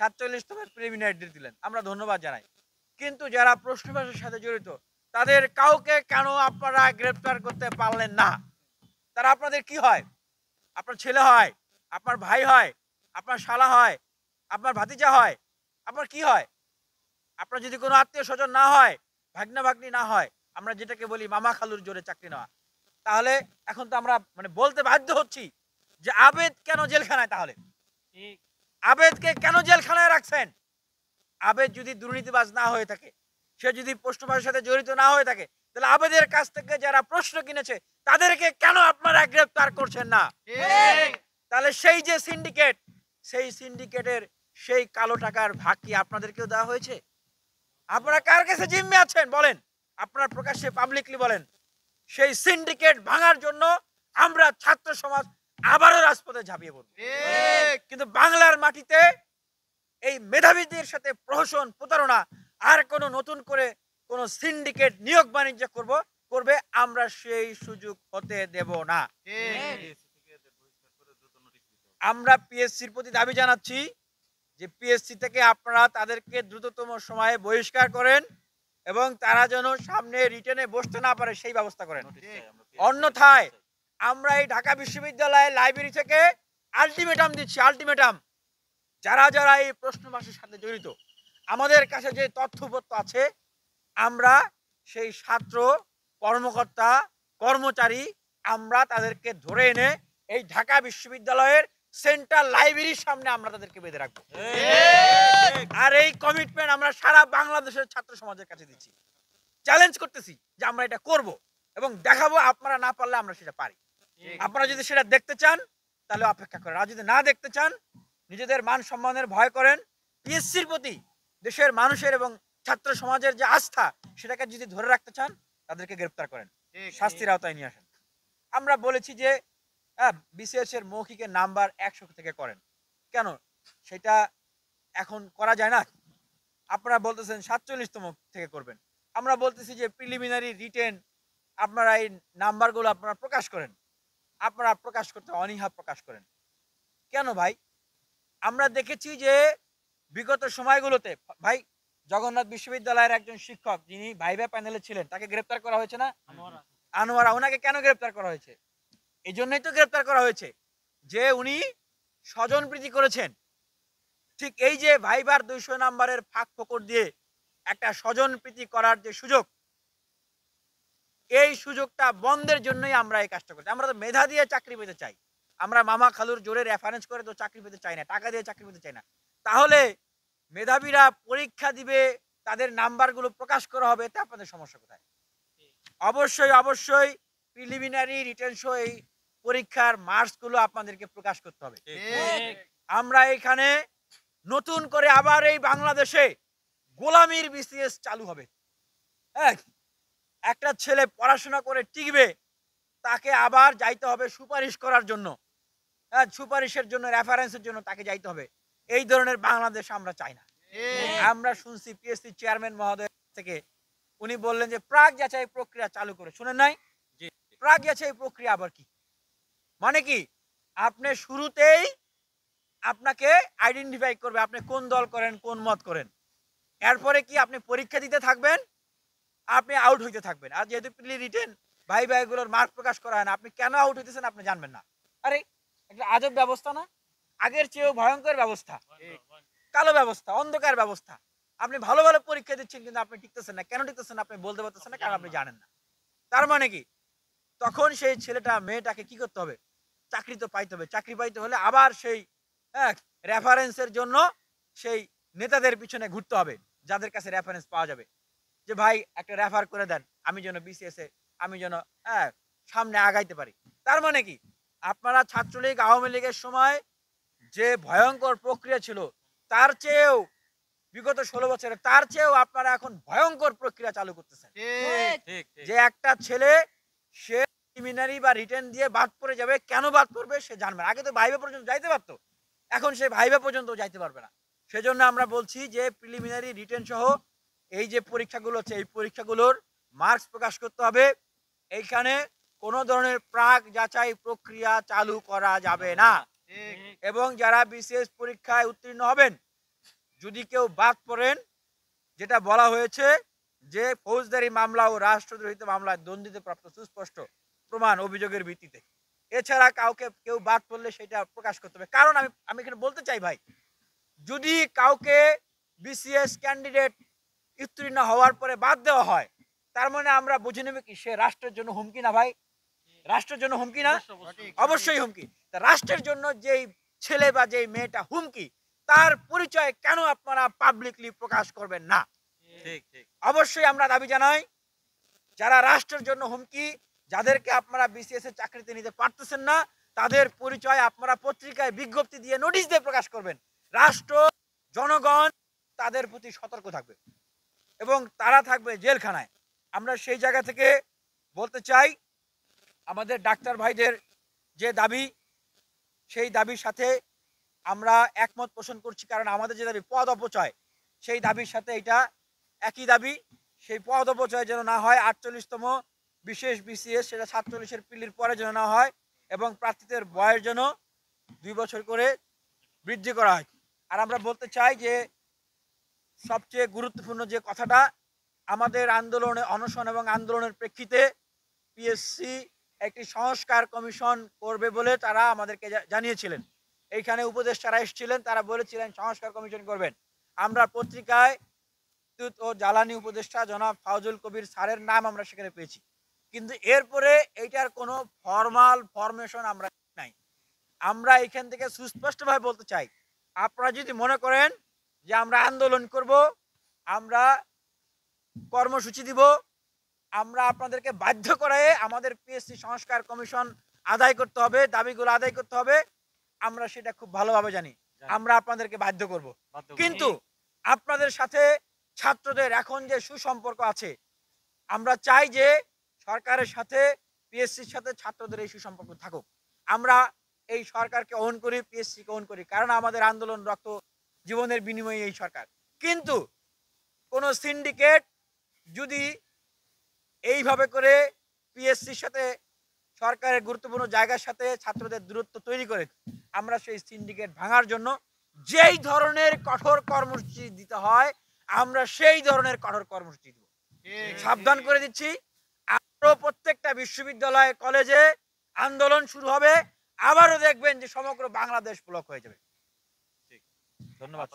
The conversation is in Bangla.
47তম প্রিলিমিনারি ডেট দিলেন, আমরা ধন্যবাদ জানাই। কিন্তু যারা প্রশ্নবাসের সাথে জড়িত তাদের কাউকে কেন আপনারা গ্রেফতার করতে পারলেন না? তারা আপনাদের কি হয়? আপনার ছেলে হয়, আপনার ভাই হয়, আপনার শালা হয়, আপনার ভাতিজা হয়, আপনার কি হয়? আপনার যদি কোনো আত্মীয়-স্বজন না হয়, ভাগ্না-ভাগ্নী না হয়, আমরা যেটাকে বলি মামা খালুর জোরে চাকরি নেওয়া। তাহলে এখন তো আমরা মানে বলতে বাধ্য হচ্ছি যে আবেদ কেন জেলখানায় তাহলে? ঠিক। আবেদকে কেন জেলখানায় রাখছেন? আবেদ যদি দুর্নীতিবাজ না হয়ে থাকে, সে যদি প্রশ্নবাসের সাথে জড়িত না হয়ে থাকে, তাহলে আবেদের কাছ থেকে যারা প্রশ্ন কিনেছে তাদেরকে কেন আপনারা গ্রেফতার করছেন না? ঠিক। তাহলে সেই যে সিন্ডিকেট, সেই সিন্ডিকেটের সেই কালো টাকার ভাগ কি আপনাদেরকেও দেওয়া হয়েছে? আপনারা কার কাছে জিম্মে আছেন বলেন? আপনারা প্রকাশ্যে পাবলিকলি বলেন। সেই সিন্ডিকেট ভাঙার জন্য আমরা ছাত্র সমাজ আবারও রাজপথে ঝাঁপিয়ে পড়ব। ঠিক। কিন্তু বাংলার মাটিতে এই মেধাবীদের সাথে প্রহসন, প্রতারণা আর কোনো নতুন করে কোনো সিন্ডিকেট নিয়োগ বাণিজ্য করবে আমরা সেই সুযোগ হতে দেব না। ঠিক। আমরা পিএসসির প্রতি দাবি জানাচ্ছি যে পিএসসি থেকে আপনারা তাদেরকে দ্রুততম সময়ে বহিষ্কার করেন এবং তারা যেন সামনে রিটেনে বসতে না পারে সেই ব্যবস্থা করেন। অন্যথায় আমরা এই ঢাকা বিশ্ববিদ্যালয়ের লাইব্রেরি থেকে আলটিমেটাম দিচ্ছি, আলটিমেটাম। যারা যারা এই প্রশ্নবাসের সাথে জড়িত আমাদের কাছে যে তথ্যপত্র আছে আমরা সেই ছাত্র, কর্মকর্তা, কর্মচারী আমরা তাদেরকে ধরে এনে এই ঢাকা বিশ্ববিদ্যালয়ের সেন্ট্রাল লাইব্রেরির সামনে আমরা তাদেরকে বেঁধে রাখবো। আর এই কমিটমেন্ট আমরা সারা বাংলাদেশের ছাত্র সমাজের কাছে দিচ্ছি, চ্যালেঞ্জ করতেছি যে আমরা এটা করব এবং দেখাবো। আপনারা না পারলে আমরা সেটা পারি। আপনারা যদি সেটা দেখতে চান তাহলে অপেক্ষা করেন, আর যদি না দেখতে চান, নিজেদের মান সম্মানের ভয় করেন, পিএসসির প্রতি দেশের মানুষের এবং ছাত্র সমাজের যে আস্থা সেটাকে যদি ধরে রাখতে চান তাদেরকে গ্রেফতার করেন, শাস্তির আওতায় নিয়ে আসেন। আমরা বলেছি যে বিসিএস এর মৌখিকের নাম্বার 100 থেকে করেন, কেন সেটা এখন করা যায় না? আপনারা বলতেছেন 47তম থেকে করবেন, আমরা বলতেছি যে প্রিলিমিনারি রিটেন আপনারা এই নাম্বারগুলো আপনারা প্রকাশ করেন। আপনারা প্রকাশ করতে অনীহা প্রকাশ করেন কেন ভাই? আমরা দেখেছি যে বিগত সময়গুলোতে ভাই জগন্নাথ বিশ্ববিদ্যালয়ের একজন শিক্ষক যিনি ভাইভা প্যানেলে ছিলেন তাকে গ্রেপ্তার করা হয়েছে না? আনোয়ারা, ওনাকে কেন গ্রেপ্তার করা হয়েছে? এই জন্যই তো গ্রেপ্তার করা হয়েছে যে উনি স্বজনপ্রীতি করেছেন। ঠিক এই যে ভাইবার 200 নাম্বারের ফাঁক ফোকর দিয়ে একটা স্বজনপ্রীতি করার যে সুযোগ, এই সুযোগটা বন্ধের জন্যই আমরা এই কাজটা করছি। আমরা তো মেধা দিয়ে চাকরি পেতে চাই, আমরা মামা খালুর জোরে রেফারেন্স করে তো চাকরি পেতে চাই না, টাকা দিয়ে চাকরি পেতে চাই না। তাহলে মেধাবীরা পরীক্ষা দিবে, তাদের নাম্বারগুলো প্রকাশ করা হবে, তা আপনাদের সমস্যা কোথায়? অবশ্যই অবশ্যই প্রিলিমিনারি রিটেন সহ এই পরীক্ষার মার্কসগুলো আপনাদেরকে প্রকাশ করতে হবে। আমরা এখানে নতুন করে আবার এই বাংলাদেশে গোলামির বিসিএস চালু হবে। হ্যাঁ, একটা ছেলে পড়াশোনা করে টিকবে, তাকে আবার যাইতে হবে সুপারিশ করার জন্য, হ্যাঁ, সুপারিশের জন্য, রেফারেন্সের জন্য তাকে যাইতে হবে। এই ধরনের বাংলাদেশ আমরা চাই না। আমরা শুনছি পিএসসি চেয়ারম্যান মহোদয় থেকে, উনি বললেন যে প্রাক যাচাই প্রক্রিয়া চালু করে, শুনেন নাই? প্রাক যাচাই প্রক্রিয়া আবার কি মানে? কি আপনি শুরুতেই আপনাকে আইডেন্টিফাই করবে আপনি কোন দল করেন, কোন মত করেন। এরপরে কি আপনি পরীক্ষা দিতে থাকবেন, আপনি আউট হইতে থাকবেন। আর যেহেতু প্রিলি রিটেন ভাইগুলোর মার্ক প্রকাশ করা হয় না, আপনি কেন আউট হইতেছেন আপনি জানবেন না। আরে একটা আজব ব্যবস্থা না? আগের চেয়েও ভয়ঙ্কর ব্যবস্থা, কালো ব্যবস্থা, অন্ধকার ব্যবস্থা। আপনি ভালো ভালো পরীক্ষা দিচ্ছেন কিন্তু আপনি টিকতেছেন না। কেন টিকতেছেন আপনি বলতে পারতেছেন না, কারণ আপনি জানেন না। তার মানে কি তখন সেই ছেলেটা মেয়েটাকে কি করতে হবে? চাকরি তো পাইতে হবে। চাকরি পাইতে হলে আবার সেই রেফারেন্সের জন্য সেই নেতাদের পিছনে ঘুরতে হবে যাদের কাছে রেফারেন্স পাওয়া যাবে, যে ভাই একটা রেফার করে দেন আমি যেন বিসিএস এ আমি যেন সামনে আগাইতে পারি। তার মানে কি আপনারা ছাত্রলীগ আওয়ামী লীগের সময় যে ভয়ঙ্কর প্রক্রিয়া ছিল তার চেয়েও, বিগত 16 বছরে তার চেয়েও আপনারা এখন ভয়ঙ্কর প্রক্রিয়া চালু করতেছেন। যে একটা ছেলে সে প্রিলিমিনারি বা রিটেন দিয়ে বাদ পড়ে যাবে, কেন বাদ পড়বে সে জানবে। আগে তো ভাইভা পর্যন্ত যাইতে পারতো, এখন সে ভাইভা পর্যন্ত যাইতে পারবে না। সেজন্য আমরা বলছি যে প্রিলিমিনারি রিটেন সহ এই যে পরীক্ষাগুলো আছে এই পরীক্ষাগুলোর মার্কস প্রকাশ করতে হবে। এইখানে কোনো ধরনের প্রাক যাচাই প্রক্রিয়া চালু করা যাবে না। এবং যারা বিসিএস পরীক্ষায় উত্তীর্ণ হবেন যদি কেউ বাদ পড়েন, যেটা বলা হয়েছে যে ফৌজদারি মামলা ও রাষ্ট্রদ্রোহিত মামলায় দণ্ডিত প্রাপ্ত সুস্পষ্ট প্রমাণ অভিযোগের ভিত্তিতে, এছাড়া কাউকে কেউ বাদ পড়লে সেটা প্রকাশ করতে হবে। কারণ আমি এখানে বলতে চাই ভাই, যদি কাউকে বিসিএস ক্যান্ডিডেট উত্তীর্ণ হওয়ার পরে বাদ দেওয়া হয়, তার মানে আমরা বুঝে নেব কি সে রাষ্ট্রের জন্য হুমকি না ভাই? রাষ্ট্রের জন্য হুমকি না? অবশ্যই হুমকি। তা রাষ্ট্রের জন্য যেই ছেলে বা যেই মেয়েটা হুমকি, তার পরিচয় কেন আপনারা পাবলিকলি প্রকাশ করবেন না? ঠিক ঠিক। অবশ্যই আমরা দাবি জানাই, যারা রাষ্ট্রের জন্য হুমকি, যাদেরকে আপনারা বিসিএস এর চাকরিতে নিতে পারতেছেন না, তাদের পরিচয় আপনারা পত্রিকায় বিজ্ঞপ্তি দিয়ে নোটিশ দিয়ে প্রকাশ করবেন। রাষ্ট্র, জনগণ তাদের প্রতি সতর্ক থাকবে এবং তারা থাকবে জেলখানায়। আমরা সেই জায়গা থেকে বলতে চাই, আমাদের ডাক্তার ভাইদের যে দাবি, সেই দাবির সাথে আমরা একমত পোষণ করছি। কারণ আমাদের যে দাবি পদ অপচয়, সেই দাবির সাথে এটা একই দাবি। সেই পদ অপচয় যেন না হয়, 48তম বিশেষ বিসিএস সেটা 47-এর পিলির পরে যেন না হয়, এবং প্রার্থীদের বয়স যেন 2 বছর করে বৃদ্ধি করা হয়। আর আমরা বলতে চাই যে সবচেয়ে গুরুত্বপূর্ণ যে কথাটা, আমাদের আন্দোলনে, অনশন এবং আন্দোলনের প্রেক্ষিতে পিএসসি একটি সংস্কার কমিশন করবে বলে তারা আমাদেরকে জানিয়েছিলেন। এইখানে উপদেষ্টারা এসেছিলেন, তারা বলেছিলেন সংস্কার কমিশন করবেন। আমরা পত্রিকায় বিদ্যুৎ ও জ্বালানি উপদেষ্টা জনাব ফাউজুল কবির স্যারের নাম আমরা সেখানে পেয়েছি, কিন্তু এরপরে এইটার কোনো ফরমেশন আমরা নাই। আমরা এখান থেকে সুস্পষ্টভাবে বলতে চাই, আপনারা যদি মনে করেন যে আমরা আন্দোলন করব, আমরা কর্মসূচি দিব, আমরা আপনাদেরকে বাধ্য করে আমাদের পিএসসি সংস্কার কমিশন আদায় করতে হবে, দাবিগুলো আদায় করতে হবে, আমরা সেটা খুব ভালোভাবে জানি। আমরা আপনাদেরকে বাধ্য করব, কিন্তু আপনাদের সাথে ছাত্রদের এখন যে সুসম্পর্ক আছে, আমরা চাই যে সরকারের সাথে পিএসসির সাথে ছাত্রদের এই সুসম্পর্ক থাকুক। আমরা এই সরকারকে অন করি, পিএসসিকে অন করি, কারণ আমাদের আন্দোলন রক্ত জীবনের বিনিময়ে এই সরকার। কিন্তু কোন সিন্ডিকেট যদি এইভাবে করে পিএসসির সাথে সরকারের গুরুত্বপূর্ণ জায়গার সাথে ছাত্রদের দূরত্ব তৈরি করে, আমরা সেই সিন্ডিকেট ভাঙার জন্য যেই ধরনের কঠোর কর্মসূচি দিতে হয়, আমরা সেই ধরনের কঠোর কর্মসূচি দেব। সাবধান করে দিচ্ছি, আরো প্রত্যেকটা বিশ্ববিদ্যালয়, কলেজে আন্দোলন শুরু হবে, আবারও দেখবেন যে সমগ্র বাংলাদেশ ব্লক হয়ে যাবে। ধন্যবাদ।